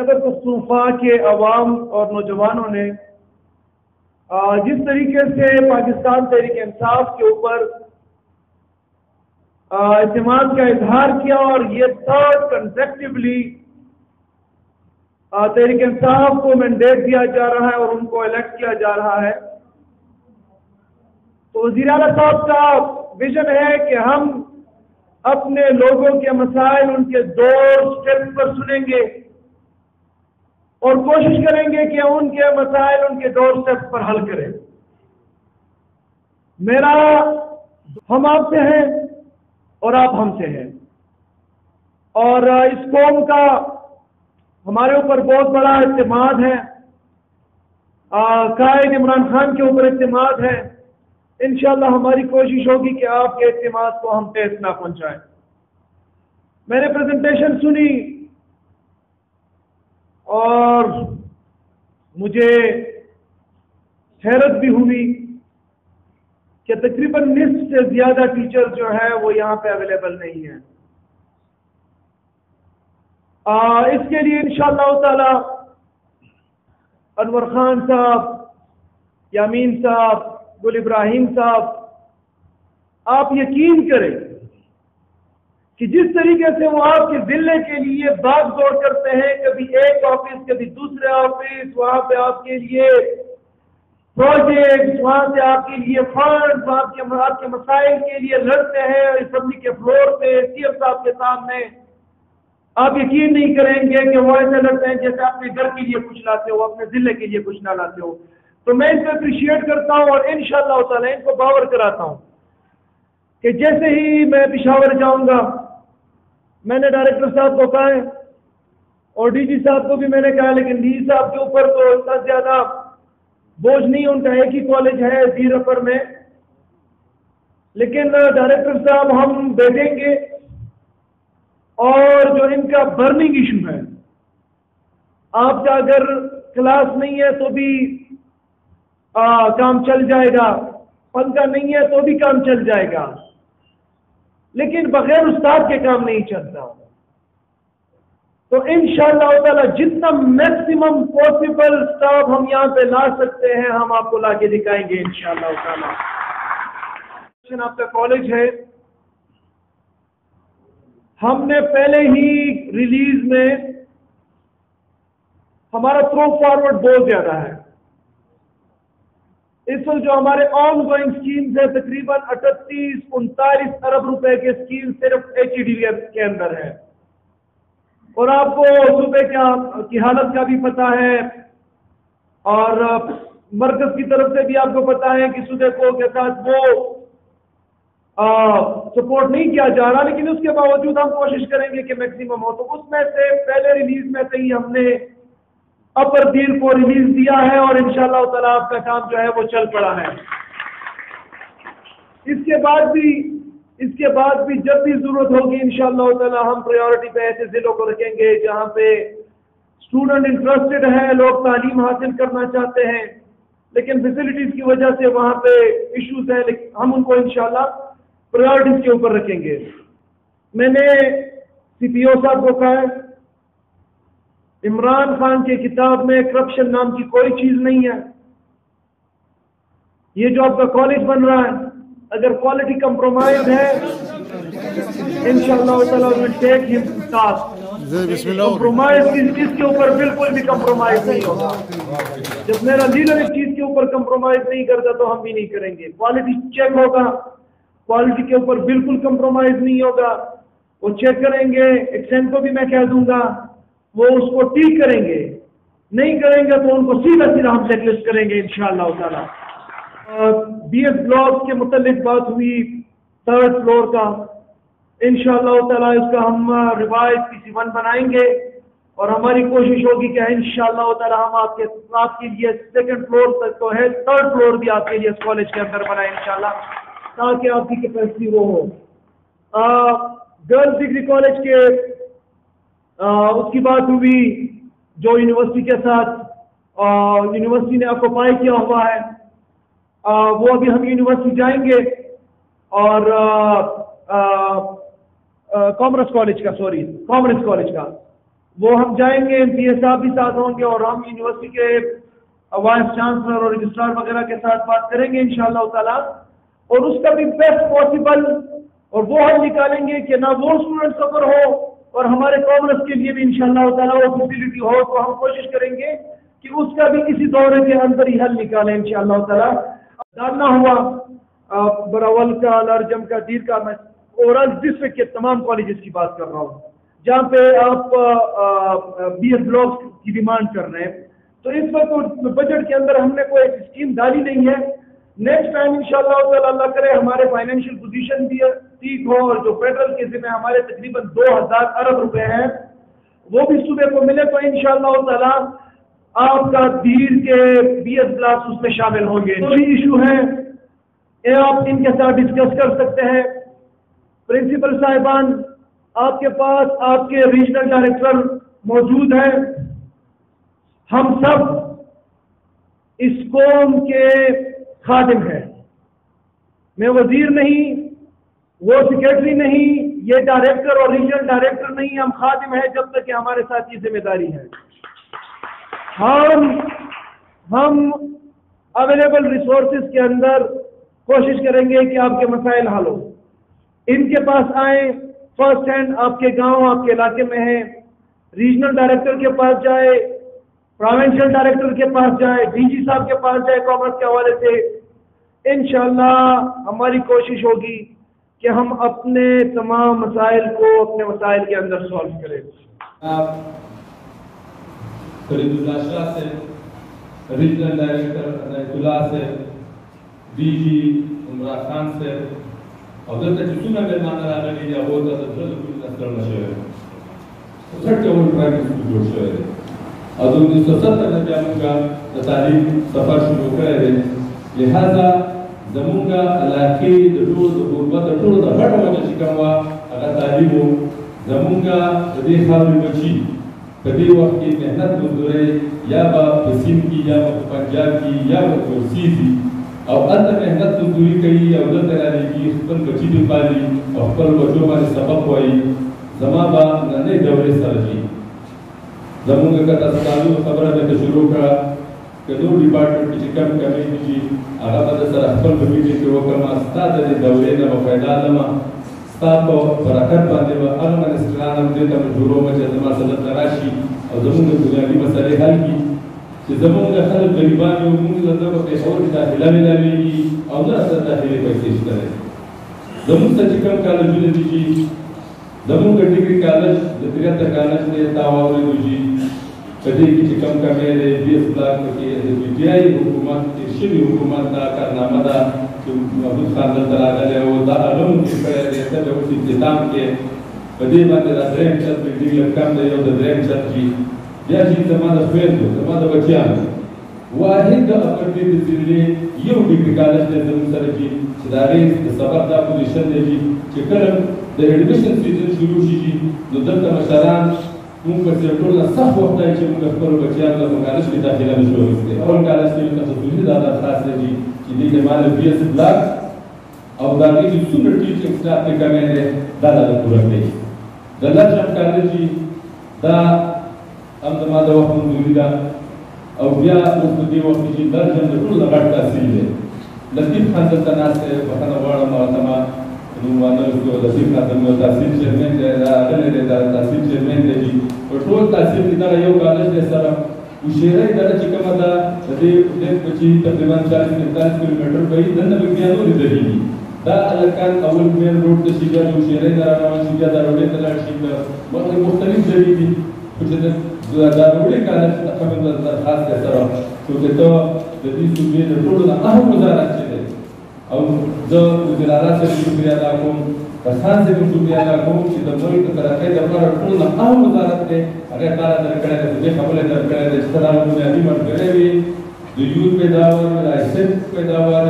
نگر مصطفیٰ کے عوام اور نوجوانوں نے جس طریقے سے پاکستان تحریک انصاف کے اوپر اعتماد کا اظہار کیا، اور یہ تھرڈ کنسیکٹیولی تحریک انصاف کو مینڈیٹ دیا جا رہا ہے اور ان کو الیکٹ کیا جا رہا ہے، تو وزیر اعلیٰ صاحب کا ویژن ہے کہ ہم اپنے لوگوں کے مسائل ان کے ڈور اسٹیپ پر سنیں گے اور کوشش کریں گے کہ ان کے مسائل ان کے ڈور اسٹیپ پر حل کریں۔ میرا ہم آپ سے ہیں اور آپ ہم سے ہیں، اور اس قوم کا ہمارے اوپر بہت بڑا اعتماد ہے، قائد عمران خان کے اوپر اعتماد ہے۔ انشاءاللہ ہماری کوشش ہوگی کہ آپ کے اعتماد کو ہم ٹھیس نہ پہنچائیں۔ میں نے پریزنٹیشن سنی اور مجھے حیرت بھی ہوئی کہ تقریباً نصف سے زیادہ ٹیچر جو ہے وہ یہاں پہ اویلیبل نہیں ہیں۔ اس کے لیے انشاءاللہ تعالی انور خان صاحب، یامین صاحب، گل ابراہیم صاحب، آپ یقین کریں کہ جس طریقے سے وہ آپ کے ضلع کے لیے بھاگ دوڑ کرتے ہیں، کبھی ایک آفس کبھی دوسرے آفس، وہاں پہ آپ کے لیے پروجیکٹ، وہاں سے آپ کے لیے فنڈ، آپ کے مسائل کے لیے لڑتے ہیں اسمبلی کے فلور پہ سی ایم صاحب کے سامنے، آپ یقین نہیں کریں گے کہ وہ ایسے لڑتے ہیں جیسے اپنے گھر کے لیے کچھ لاتے ہو، اپنے ضلع کے لیے کچھ نہ لاتے ہو۔ تو میں اس کو اپریشیٹ کرتا ہوں اور انشاءاللہ تعالی ان کو باور کراتا ہوں کہ جیسے ہی میں پشاور جاؤں گا، میں نے ڈائریکٹر صاحب کو کہا ہے اور ڈی جی صاحب کو بھی میں نے کہا، لیکن ڈی جی صاحب کے اوپر تو اتنا زیادہ بوجھ نہیں، ان کا ایک ہی کالج ہے زیر اپر میں، لیکن ڈائریکٹر صاحب ہم بیٹھیں گے اور جو ان کا برننگ ایشو ہے، آپ کا اگر کلاس نہیں ہے تو بھی کام چل جائے گا، پنکھا نہیں ہے تو بھی کام چل جائے گا، لیکن بغیر استاد کے کام نہیں چلتا۔ تو انشاءاللہ تعالی جتنا میکسیمم پاسبل اسٹاف ہم یہاں پہ لا سکتے ہیں ہم آپ کو لا کے دکھائیں گے انشاءاللہ تعالی۔ آپ کا کالج ہے، ہم نے پہلے ہی ریلیز میں ہمارا تھرو فارورڈ بہت زیادہ ہے۔ اس وقت جو ہمارے آن گوئنگ اسکیمز ہیں تقریباً 38-39 ارب روپے کے اسکیم صرف HED کے اندر ہے، اور آپ کو صوبے کی حالت کا بھی پتہ ہے اور مرکز کی طرف سے بھی آپ کو پتہ ہے کہ صوبے کو کے ساتھ وہ سپورٹ نہیں کیا جا رہا، لیکن اس کے باوجود ہم کوشش کریں گے کہ میکسیمم ہو۔ تو اس میں سے پہلے ریلیز میں سے ہی ہم نے اپر دیر کو ریلیز دیا ہے اور انشاءاللہ تعالی آپ کا کام جو ہے وہ چل پڑا ہے۔ اس کے بعد بھی جب بھی ضرورت ہوگی انشاءاللہ تعالی ہم پریورٹی پہ ایسے ضلعوں کو رکھیں گے جہاں پہ اسٹوڈنٹ انٹرسٹڈ ہے، لوگ تعلیم حاصل کرنا چاہتے ہیں، لیکن فیسلٹیز کی وجہ سے وہاں پہ ایشوز ہیں، لیکن ہم ان کو انشاءاللہ پریورٹیز کے اوپر رکھیں گے۔ میں نے سی پی او صاحب کو کہا ہے، عمران خان کی کتاب میں کرپشن نام کی کوئی چیز نہیں ہے۔ یہ جو آپ کا کالج بن رہا ہے، اگر کوالٹی کمپرومائز ہے انشاءاللہ تعالی ول ٹیک ہم ٹو ٹاسک۔ کمپرومائز اس چیز کے اوپر بالکل بھی کمپرومائز نہیں ہوگا۔ جب میرا لیڈر اس چیز کے اوپر کمپرومائز نہیں کرتا تو ہم بھی نہیں کریں گے۔ کوالٹی چیک ہوگا، کوالٹی کے اوپر بالکل کمپرومائز نہیں ہوگا، وہ چیک کریں گے، ایکسین کو بھی میں کہہ دوں گا، وہ اس کو ٹھیک کریں گے، نہیں کریں گے تو ان کو سیدھا ہم چیک لسٹ کریں گے انشاءاللہ تعالی۔ بی ایس بلاک کے متعلق بات ہوئی 3rd فلور کا، انشاءاللہ تعالی اس کا ہم ریوائز PC1 بنائیں گے اور ہماری کوشش ہوگی کہ انشاءاللہ تعالی ہم آپ کے لیے 2nd فلور تک تو ہے، 3rd فلور بھی آپ کے لیے اس کالج کے اندر بنائیں انشاءاللہ، تاکہ آپ کی کیپیسٹی وہ ہو۔ گرلز ڈگری کالج کے اس کی بات ہوئی جو یونیورسٹی کے ساتھ یونیورسٹی نے آکوپائی کیا ہوا ہے، وہ ابھی ہم یونیورسٹی جائیں گے اور کامرس کالج کا وہ ہم جائیں گے، MPA صاحب بھی ساتھ ہوں گے، اور ہم یونیورسٹی کے وائس چانسلر اور رجسٹرار وغیرہ کے ساتھ بات کریں گے انشاءاللہ تعالیٰ، اور اس کا بھی بیسٹ پاسبل اور وہ حل نکالیں گے کہ نہ وہ اسٹوڈنٹ سفر ہو اور ہمارے کامرس کے لیے بھی انشاءاللہ تعالیٰ وہ فیسلٹی ہو، تو ہم کوشش کریں گے کہ اس کا بھی اسی دورے کے اندر ہی حل نکالیں انشاءاللہ تعالیٰ۔ ڈالنا ہوا براول کا، لرجم کا، دیر کا، میں اوورال ڈسٹرکٹ کے تمام کالجز کی بات کر رہا ہوں جہاں پہ آپ BS بلاکس کی ڈیمانڈ کر رہے ہیں، تو اس وقت بجٹ کے اندر ہم نے کوئی اسکیم ڈالی نہیں ہے۔ نیکسٹ ٹائم انشاءاللہ تعالیٰ اللہ کرے ہمارے فائنینشیل پوزیشن بھی ٹھیک ہو، اور جو فیڈرل کے ذمہ ہمارے تقریباً 2000 ارب روپے ہیں وہ بھی صوبے کو ملے، تو انشاءاللہ تعالیٰ آپ کا دیر کے BS بلاکس اس میں شامل ہوں گے۔ جو بھی ایشو ہیں آپ ان کے ساتھ ڈسکس کر سکتے ہیں۔ پرنسپل صاحبان آپ کے پاس آپ کے ریجنل ڈائریکٹر موجود ہیں، ہم سب اس قوم کے خادم ہیں، میں وزیر نہیں، وہ سیکریٹری نہیں، یہ ڈائریکٹر اور ریجنل ڈائریکٹر نہیں، ہم خادم ہیں جب تک کہ ہمارے ساتھ یہ ذمہ داری ہے۔ ہم اویلیبل ریسورسز کے اندر کوشش کریں گے کہ آپ کے مسائل حل ہو، ان کے پاس آئیں، فرسٹ ہینڈ آپ کے گاؤں آپ کے علاقے میں ہیں، ریجنل ڈائریکٹر کے پاس جائے، پروونشل ڈائریکٹر کے پاس جائے، DG صاحب کے پاس جائے کامرس کے حوالے سے۔ انشاءاللہ ہماری کوشش ہوگی کہ ہم اپنے تمام مسائل کو اپنے مسائل کے اندر سالو کریں۔ فرید اللہ شاہ سے، ریجنل ڈائریکٹر عنایت اللہ سے، DG عمران خان سے، اور دلته چې څومره مېلمانه راغلي دي هغو ته د زړه له کومې نه ستړی شوی یم. په ګډ ډول پرایمري سکول جوړ شوی دی او د 1970 نه بیا موږ د تعلیم سفر شروع کړی دی. لہذا زموږ علاقې د ټولو د غربت د ټولو د غټه وجه چې کوم وه هغه تعلیم و. زموږ د دې خاورې بچي په دې وخت کې محنت مزدورۍ یا به په سیند کې یا به په پنجاب کې یا به په ورسیږي او هلته محنت مزدوري کوي او دلته رالېږي، خپل بچي دې پالي او خپل بچو باندې سبق وایي. زما به نننۍ دورې سره ځي. زموږ که تاسو تعلیم خبره درته شروع کړه، که نور ډپارټمنټ کې چې کم کمی دي هغه به درسره خپل په میټینګ کې وکړم. ستا د دې دورې نه به فایده لمه، ستا په برکت باندې به هغه منسټران هم دې ته مجبورومه چې زما سره دلته راشي او زموږ د بنیادي مسلې حل کړي. چې زموږ خلک غریبان یو، موږ دلته په پېښور کې داخله میلاوېږي او نه راسره داخلي پیسې شته دی. زموږ ته چې کوم کالجونه دي چې زموږ ډګري کالج د 73 کالج دی، تا واورېدو چې په دې کې چې کوم کمی دی BS بلاک کې د PTI حکومت تېر شوي حکومت دا کارنامه ده چې محمود خان دلته راغلی او دا هغه ممکن کړی دی. ته به اوس اختتام کې په دې باندې دا درېیم چت building لږ come the, you the درېیم چت چې بیا چې زما د خویندو زما د بچیانو واحد د اپرټي د ضلعې یو ډګري کالج دی زموږ سره چې د هغې د سبق دا پوزیشن دی چې کله د ایډمیشن سیزن شروع شي نو دلته مشران موږ پسې ټول نه سخت وخت دی چې موږ خپلو بچیانو ته په کالج کې داخله نشو ویستی. اول کالج کې مې تاسو دا درخواست دی چې دې کې ما له BS بلاک او د هغې چې څومره ټیچنګ سټاف کې کمی دی دا راته پوره کړئ. د لرجم کالج دا هم زما د وخت منظوري ده او بیا اوس په دې وخت کې چې لرجم د ټولو نه غټ تحصیل دی. لطیف خان دلته ناست دی، بخښنه غواړم هغه ته ما نوم وانه وکړو. لطیف خان زموږ تحصیل چیرمین دی، راغلی دی، دا تحصیل چیرمین دی چې په ټول تحصیل کې دغه یو کالج دی سره هوښیارۍ دغه چې کومه ده د دې بچي تقریبا 40-45 کیلومیټر به وي، دننه به بیا نورې درېږي. دا هلکان اول مین روډ ته شي، بیا د هوښیارۍ نه راروان شي، بیا دا روډۍ ته لاړ شي، مختلف ځایې دي. خو چې دا روډۍ کالج څخه مې درخواست دی سره څو چې ته د دې صوبې د ټولو نه اهم وزارت چې دی او زه وزیر اعلی صاحب شکریه ادا کوم، کسان صاحب شکریه ادا کوم چې د ملک د ترقۍ لپاره ټولو نه اهم وزارت دی. هغه تا راته درکړی دی، په دې خبره درکړی دی چې ته دا بنیادي ملګری وي، د یوت پیداوار، د ISF پیداوار